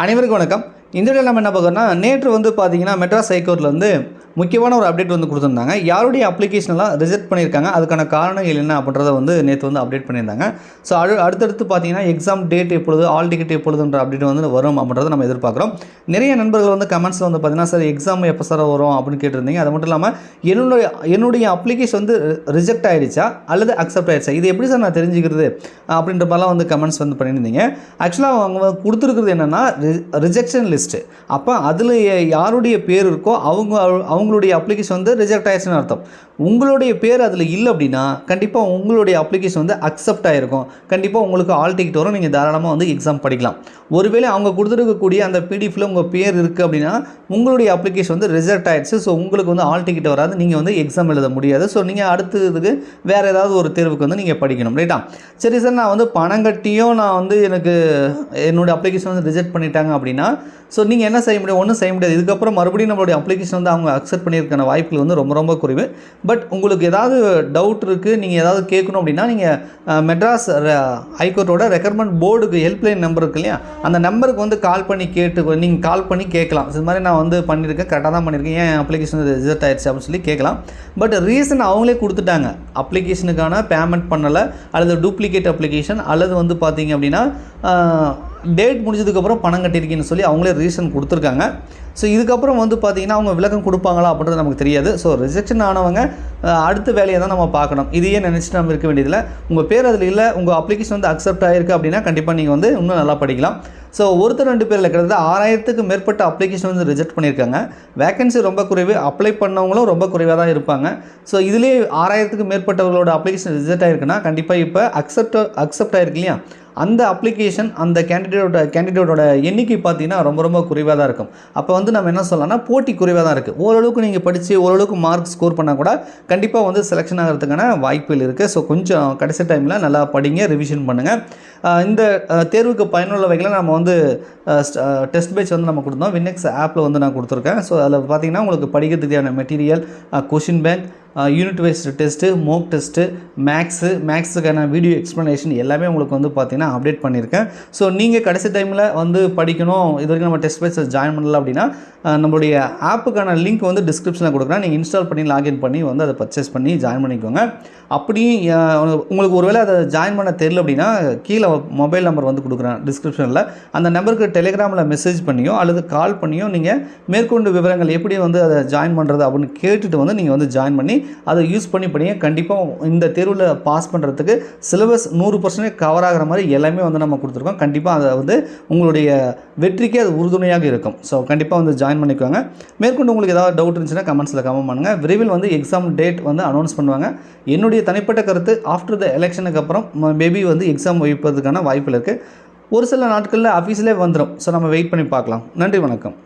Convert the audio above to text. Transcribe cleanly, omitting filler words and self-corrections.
அனைவருக்கும் வணக்கம். இந்த வீடியோவில் நம்ம என்ன பார்க்கறோம்னா, நேற்று வந்து பார்த்தீங்கன்னா மெட்ராஸ் ஹைகோர்ட்டில் வந்து முக்கியமான ஒரு அப்டேட் வந்து கொடுத்துருந்தாங்க. யாருடைய அப்ளிகேஷன்லாம் ரிஜெக்ட் பண்ணியிருக்காங்க, அதுக்கான காரணங்கள் என்ன அப்படின்றத வந்து நேற்று வந்து அப்டேட் பண்ணியிருந்தாங்க. ஸோ அடுத்தடுத்து பார்த்தீங்கன்னா எக்ஸாம் டேட் எப்பொழுது, ஆல் டிக்கெட் எப்பொழுதுன்ற அப்டேட் வந்து வரும் அப்படின்றத நம்ம எதிர்பார்க்குறோம். நிறைய நண்பர்கள் வந்து கமெண்ட்ஸில் வந்து பார்த்தீங்கன்னா, சார் எக்ஸாம் எப்போ சார் வரும் அப்படின்னு கேட்டிருந்தீங்க. அது மட்டும் இல்லாமல் என்னுடைய அப்ளிகேஷன் வந்து ரிஜெக்ட் ஆகிடுச்சா அல்லது அக்செப்ட் ஆகிடுச்சா, இது எப்படி சார் நான் தெரிஞ்சுக்கிறது அப்படின்ற மாதிரிலாம் வந்து கமெண்ட்ஸ் வந்து பண்ணியிருந்தீங்க. ஆக்சுவலாக அவங்க கொடுத்துருக்குறது என்னென்னா ரிஜெக்ஷன் லிஸ்ட்டு. அப்போ அதில் யாருடைய பேர் இருக்கோ அவங்களுடைய அப்ளிகேஷன் வந்து ரிஜெக்ட் ஆயிடுச்சுன்னு அர்த்தம். உங்களுடைய பேர் அதில் இல்லை அப்படின்னா கண்டிப்பாக உங்களுடைய அப்ளிகேஷன் வந்து அக்செப்ட் ஆகிருக்கும். கண்டிப்பாக உங்களுக்கு ஆல் டிக்கெட் வரும். நீங்கள் தாராளமாக வந்து எக்ஸாம் படிக்கலாம். ஒருவேளை அவங்க கொடுத்துருக்கக்கூடிய அந்த பிடிஎஃப்ல உங்கள் பேர் இருக்குது அப்படின்னா உங்களுடைய அப்ளிகேஷன் வந்து ரிஜெக்ட் ஆகிடுச்சு. ஸோ உங்களுக்கு வந்து ஆல் டிக்கெட் வராது, நீங்கள் வந்து எக்ஸாம் எழுத முடியாது. ஸோ நீங்கள் அடுத்ததுக்கு வேறு ஏதாவது ஒரு தேர்வுக்கு வந்து நீங்கள் படிக்கணும், ரைட்டா? சரி சார், நான் வந்து பணம் கட்டியும் நான் வந்து எனக்கு என்னோடய அப்ளிகேஷன் வந்து ரிஜெக்ட் பண்ணிட்டாங்க அப்படின்னா ஸோ நீங்கள் என்ன செய்ய முடியும்? ஒன்றும் செய்ய முடியாது. இதுக்கப்புறம் மறுபடியும் நம்மளுடைய அப்ளிகேஷன் வந்து அவங்க அக்செப்ட் பண்ணியிருக்கான வாய்ப்புகள் வந்து ரொம்ப ரொம்ப குறைவு. பட் உங்களுக்கு ஏதாவது டவுட் இருக்குது, நீங்கள் ஏதாவது கேட்கணும் அப்படின்னா நீங்கள் மெட்ராஸ் ஹைகோர்ட்டோட ரெக்கமெண்ட் போர்டுக்கு ஹெல்ப்லைன் நம்பர் இருக்கு இல்லையா, அந்த நம்பருக்கு வந்து கால் பண்ணி நீங்கள் கால் பண்ணி கேட்கலாம். இது மாதிரி நான் வந்து பண்ணியிருக்கேன், கரெக்டாக தான் பண்ணியிருக்கேன், ஏன் அப்ளிகேஷன் ரிஜெக்ட் ஆயிடுச்சு அப்படின்னு சொல்லி கேட்கலாம். பட் ரீசன் அவங்களே கொடுத்துட்டாங்க. அப்ளிகேஷனுக்கான பேமெண்ட் பண்ணலை, அல்லது டூப்ளிகேட் அப்ளிகேஷன், அல்லது வந்து பார்த்தீங்க அப்படின்னா டேட் முடிஞ்சதுக்கப்புறம் பணம் கட்டியிருக்கீங்கன்னு சொல்லி அவங்களே ரீசன் கொடுத்துருக்காங்க. ஸோ இதுக்கப்புறம் வந்து பார்த்திங்கன்னா அவங்க விளக்கம் கொடுப்பாங்களா அப்படின்றது நமக்கு தெரியாது. ஸோ ரிஜெக்ஷன் ஆனவங்க அடுத்த வேலையை தான் நம்ம பார்க்கணும். இதையே நினச்சிட்டு நம்ம இருக்க வேண்டியதில்லை. உங்கள் பேர் அதில் இல்லை, உங்கள் அப்ளிகேஷன் வந்து அக்செப்ட் ஆகிருக்கு அப்படின்னா கண்டிப்பாக நீங்கள் வந்து இன்னும் நல்லா படிக்கலாம். ஸோ ஒருத்தர் 2 பேரில் கிட்டத்தட்ட 6000க்கு மேற்பட்ட அப்ளிகேஷன் வந்து ரிஜெக்ட் பண்ணியிருக்காங்க. வேகன்சி ரொம்ப குறைவு, அப்ளை பண்ணவங்களும் ரொம்ப குறைவாக தான் இருப்பாங்க. ஸோ இதிலே 6000க்கு மேற்பட்டவர்களோட அப்ளிகேஷன் ரிஜெக்ட் ஆகிருக்குன்னா கண்டிப்பாக இப்போ அக்செப்ட் ஆகிருக்கு இல்லையா, அந்த அப்ளிகேஷன் அந்த கேண்டிடேட்டோட எண்ணிக்கை பார்த்திங்கன்னா ரொம்ப ரொம்ப குறைவாக தான் இருக்கும். அப்போ வந்து நம்ம என்ன சொல்லலாம்னா போட்டி குறைவாக தான் இருக்குது. ஓரளவுக்கு நீங்கள் படித்து ஓரளவுக்கு மார்க் ஸ்கோர் பண்ணால் கூட கண்டிப்பாக வந்து செலெக்ஷன் ஆகிறதுக்கான வாய்ப்புகள் இருக்குது. ஸோ கொஞ்சம் கடைசி டைமில் நல்லா படிங்க, ரிவிஷன் பண்ணுங்கள். இந்த தேர்வுக்கு பயனுள்ள வகையில் நம்ம வந்து டெஸ்ட் பேட்ச் வந்து நம்ம கொடுத்தோம். வின்எக்ஸ் ஆப்பில் வந்து நான் கொடுத்துருக்கேன். ஸோ அதில் பார்த்திங்கன்னா உங்களுக்கு படிக்கிறதுக்கு தேவையான material, question bank, unit wise test, mock test, மேக்ஸுக்கான வீடியோ எக்ஸ்ப்ளனேஷன் எல்லாமே உங்களுக்கு வந்து பார்த்திங்கன்னா அப்டேட் பண்ணியிருக்கேன். ஸோ நீங்கள் கடைசி டைமில் வந்து படிக்கணும், இது வரைக்கும் நம்ம டெஸ்ட் பேட்ச் ஜாயின் பண்ணல அப்படின்னா நம்மளுடைய ஆப்புக்கான லிங்க் வந்து டிஸ்கிரிப்ஷனில் கொடுக்குறேன். நீங்கள் இன்ஸ்டால் பண்ணி லாகின் பண்ணி வந்து அதை பர்ச்சேஸ் பண்ணி ஜாயின் பண்ணிக்கோங்க. அப்படியும் உங்களுக்கு ஒருவேளை அதை ஜாயின் பண்ண தெரியல அப்படின்னா கீழே மொபைல் நம்பர் வந்து கொடுக்குறேன் டிஸ்கிரிப்ஷனில். அந்த நம்பருக்கு டெலிகிராமில் மெசேஜ் பண்ணியோ அல்லது கால் பண்ணியோ நீங்கள் மேற்கொண்டு விவரங்கள் எப்படி வந்து அதை ஜாயின் பண்ணுறது அப்படின்னு கேட்டுட்டு வந்து நீங்கள் வந்து ஜாயின் பண்ணி அதை யூஸ் பண்ணி படிங்க. கண்டிப்பாக இந்த தேர்வில் பாஸ் பண்ணுறதுக்கு சிலபஸ் 100% கவர் ஆகிற மாதிரி எல்லாமே வந்து நம்ம கொடுத்துருக்கோம். கண்டிப்பாக அதை வந்து உங்களுடைய வெற்றிக்கே அது உறுதுணையாக இருக்கும். ஸோ கண்டிப்பாக வந்து ஜாயின் பண்ணிக்கோங்க. மேற்கொண்டு உங்களுக்கு ஏதாவது டவுட் இருந்துச்சுன்னா கமெண்ட்ஸில் கமெண்ட் பண்ணுங்கள். விரைவில் வந்து எக்ஸாம் டேட் வந்து அனௌன்ஸ் பண்ணுவாங்க. என்னுடைய தனிப்பட்ட கருத்து, ஆஃப்டர் த எலெக்ஷனுக்கு அப்புறம் மேபி வந்து எக்ஸாம் வைப்பதற்கான வாய்ப்புகள் இருக்குது. ஒரு சில நாட்களில் ஆஃபீஸிலே வந்துடும். ஸோ நம்ம வெயிட் பண்ணி பார்க்கலாம். நன்றி, வணக்கம்.